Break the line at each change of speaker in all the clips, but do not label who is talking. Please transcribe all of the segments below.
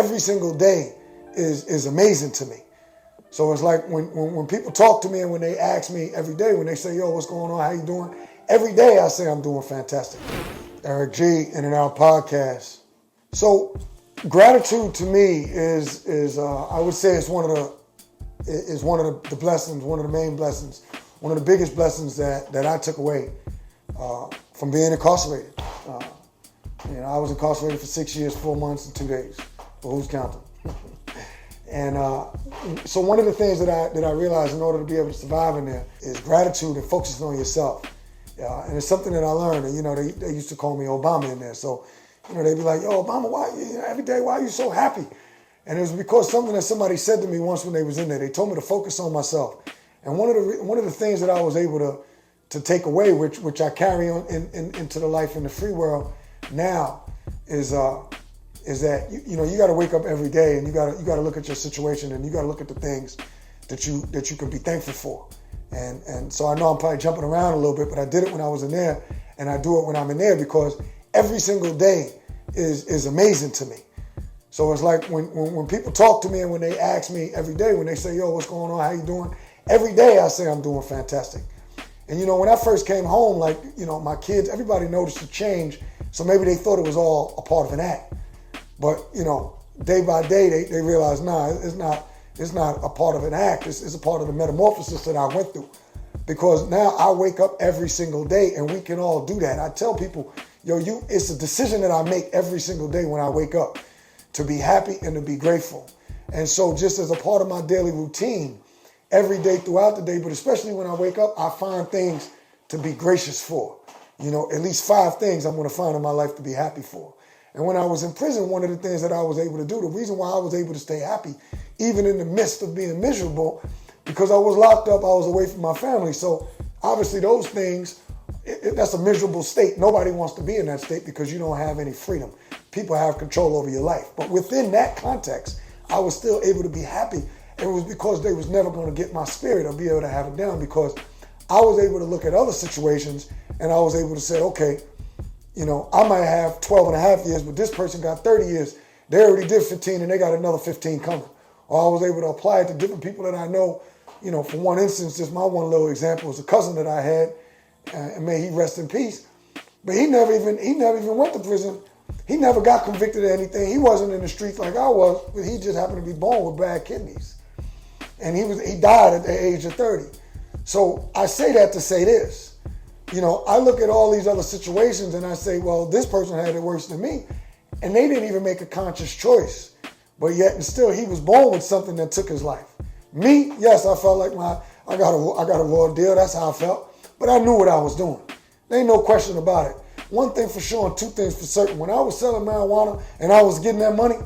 every single day is amazing to me. So it's like when people talk to me and when they ask me every day, when they say, yo, what's going on? How you doing? Every day I say I'm doing fantastic. Eric G, In and Out Podcast. So gratitude to me is I would say it's one of the blessings, one of the main blessings, one of the biggest blessings that I took away from being incarcerated. I was incarcerated for 6 years, 4 months, and 2 days. But who's counting? And so one of the things that I realized in order to be able to survive in there is gratitude and focusing on yourself. And it's something that I learned. And they used to call me Obama in there. So they'd be like, yo, Obama, why every day, why are you so happy? And it was because something that somebody said to me once when they was in there. They told me to focus on myself. And one of the things that I was able to take away, which I carry on into the life in the free world now, is that you got to wake up every day and you got to look at your situation and you got to look at the things that you can be thankful for. And so I know I'm probably jumping around a little bit, but I did it when I was in there, and I do it when I'm in there because every single day is amazing to me. So it's like when people talk to me and when they ask me every day, when they say, yo, what's going on? How you doing? Every day I say I'm doing fantastic. And when I first came home, my kids, everybody noticed the change. So maybe they thought it was all a part of an act. But, day by day, they realized, nah, it's not a part of an act. It's a part of the metamorphosis that I went through. Because now I wake up every single day, and we can all do that. I tell people, it's a decision that I make every single day when I wake up to be happy and to be grateful. And so just as a part of my daily routine, every day throughout the day, but especially when I wake up, I find things to be gracious for. At least 5 things I'm going to find in my life to be happy for. And when I was in prison, one of the things that I was able to do, the reason why I was able to stay happy, even in the midst of being miserable, because I was locked up, I was away from my family. So obviously those things, that's a miserable state. Nobody wants to be in that state because you don't have any freedom. People have control over your life. But within that context, I was still able to be happy. It was because they was never going to get my spirit or be able to have it down, because I was able to look at other situations and I was able to say, okay, I might have 12 and a half years, but this person got 30 years. They already did 15 and they got another 15 coming. Or I was able to apply it to different people that I know. For one instance, just my one little example was a cousin that I had, and may he rest in peace. But he never even went to prison. He never got convicted of anything. He wasn't in the streets like I was, but he just happened to be born with bad kidneys. And he died at the age of 30. So I say that to say this. I look at all these other situations and I say, well, this person had it worse than me. And they didn't even make a conscious choice. But yet and still, he was born with something that took his life. Me, yes, I felt like I got a raw deal. That's how I felt. But I knew what I was doing. There ain't no question about it. One thing for sure and 2 things for certain. When I was selling marijuana and I was getting that money,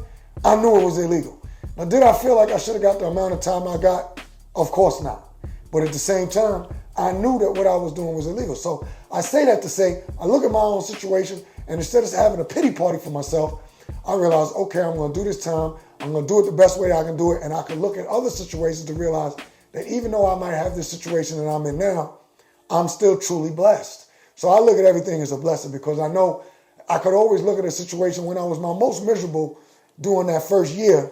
I knew it was illegal. Now, did I feel like I should have got the amount of time I got? Of course not. But at the same time, I knew that what I was doing was illegal. So I say that to say, I look at my own situation, and instead of having a pity party for myself, I realized, okay, I'm going to do this time. I'm going to do it the best way that I can do it. And I can look at other situations to realize that even though I might have this situation that I'm in now, I'm still truly blessed. So I look at everything as a blessing, because I know I could always look at a situation when I was my most miserable during that first year.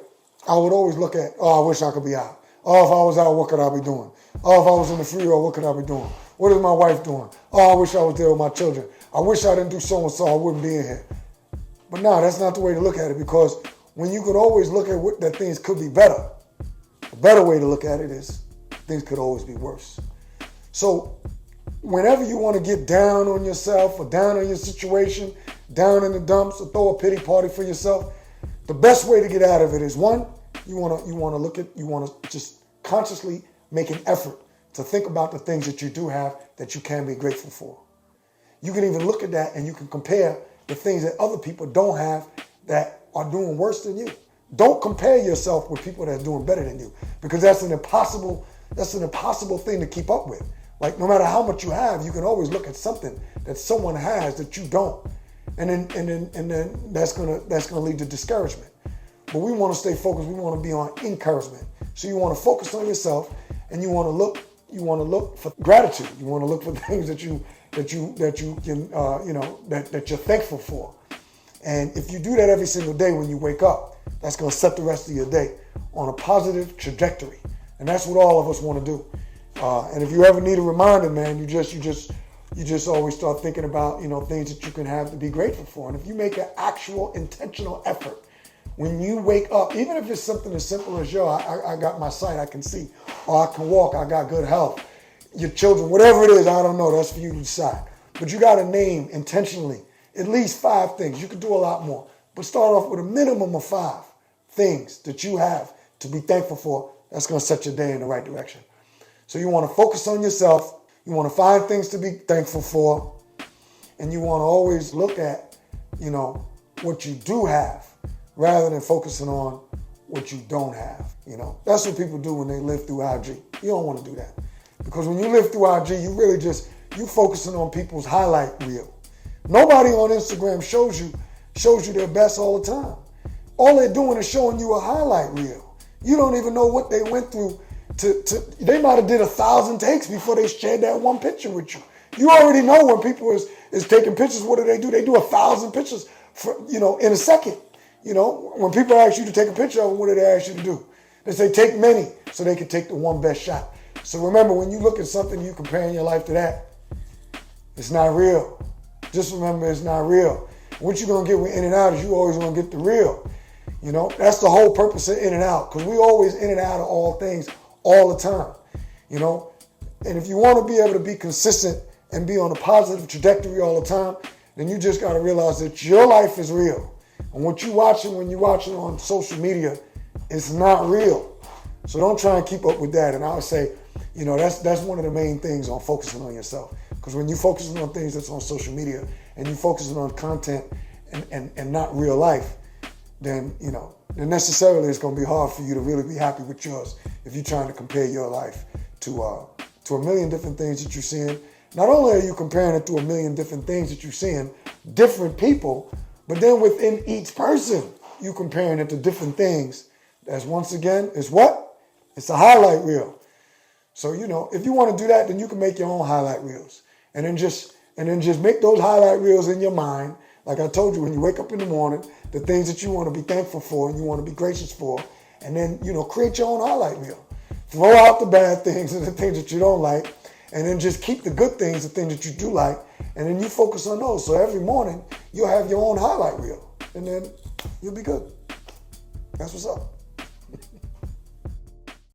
I would always look at, I wish I could be out. Oh, if I was out, what could I be doing? Oh, if I was in the free world, what could I be doing? What is my wife doing? Oh, I wish I was there with my children. I wish I didn't do so and so, I wouldn't be in here. But no, that's not the way to look at it, because when you could always look at that things could be better, the better way to look at it is things could always be worse. So whenever you want to get down on yourself or down on your situation, down in the dumps, or throw a pity party for yourself, the best way to get out of it is, one, you want to just consciously make an effort to think about the things that you do have that you can be grateful for. You can even look at that and you can compare the things that other people don't have that are doing worse than you. Don't compare yourself with people that are doing better than you, because that's an impossible thing to keep up with. Like, no matter how much you have, you can always look at something that someone has that you don't. And then that's gonna lead to discouragement. But we want to stay focused. We want to be on encouragement. So you want to focus on yourself, and you want to look for gratitude. You want to look for things that you can that you're thankful for. And if you do that every single day when you wake up, that's going to set the rest of your day on a positive trajectory. And that's what all of us want to do. And if you ever need a reminder, man, you just always start thinking about, things that you can have to be grateful for. And if you make an actual intentional effort, when you wake up, even if it's something as simple as, I got my sight, I can see, or I can walk, I got good health, your children, whatever it is, I don't know, that's for you to decide. But you got to name intentionally at least 5 things. You can do a lot more, but start off with a minimum of 5 things that you have to be thankful for. That's going to set your day in the right direction. So you want to focus on yourself. You want to find things to be thankful for. And you want to always look at, what you do have rather than focusing on what you don't have. That's what people do when they live through IG. You don't want to do that. Because when you live through IG, you really you focusing on people's highlight reel. Nobody on Instagram shows you their best all the time. All they're doing is showing you a highlight reel. You don't even know what they went through. They might have did 1,000 takes before they shared that one picture with you. You already know when people is taking pictures, what do? They do 1,000 pictures in a second. When people ask you to take a picture of them, what do they ask you to do? They say take many so they can take the one best shot. So remember, when you look at something, you comparing your life to that, it's not real. Just remember, it's not real. What you're going to get with In-N-Out is you always going to get the real. That's the whole purpose of In-N-Out, because we always in and out of all things all the time, And if you want to be able to be consistent and be on a positive trajectory all the time, then you just got to realize that your life is real. And what you watching when you're watching on social media, it's not real. So don't try and keep up with that. And I would say, that's one of the main things on focusing on yourself. Because when you're focusing on things that's on social media and you're focusing on content and not real life, then, then necessarily it's going to be hard for you to really be happy with yours if you're trying to compare your life to a million different things that you're seeing. Not only are you comparing it to a million different things that you're seeing, different people, but then within each person, you comparing it to different things. That's once again, it's what? It's a highlight reel. So, if you want to do that, then you can make your own highlight reels. And then just make those highlight reels in your mind. Like I told you, when you wake up in the morning, the things that you want to be thankful for and you want to be gracious for, and then, create your own highlight reel. Throw out the bad things and the things that you don't like, and then just keep the good things, the things that you do like, and then you focus on those. So every morning, you'll have your own highlight reel, and then you'll be good. That's what's up.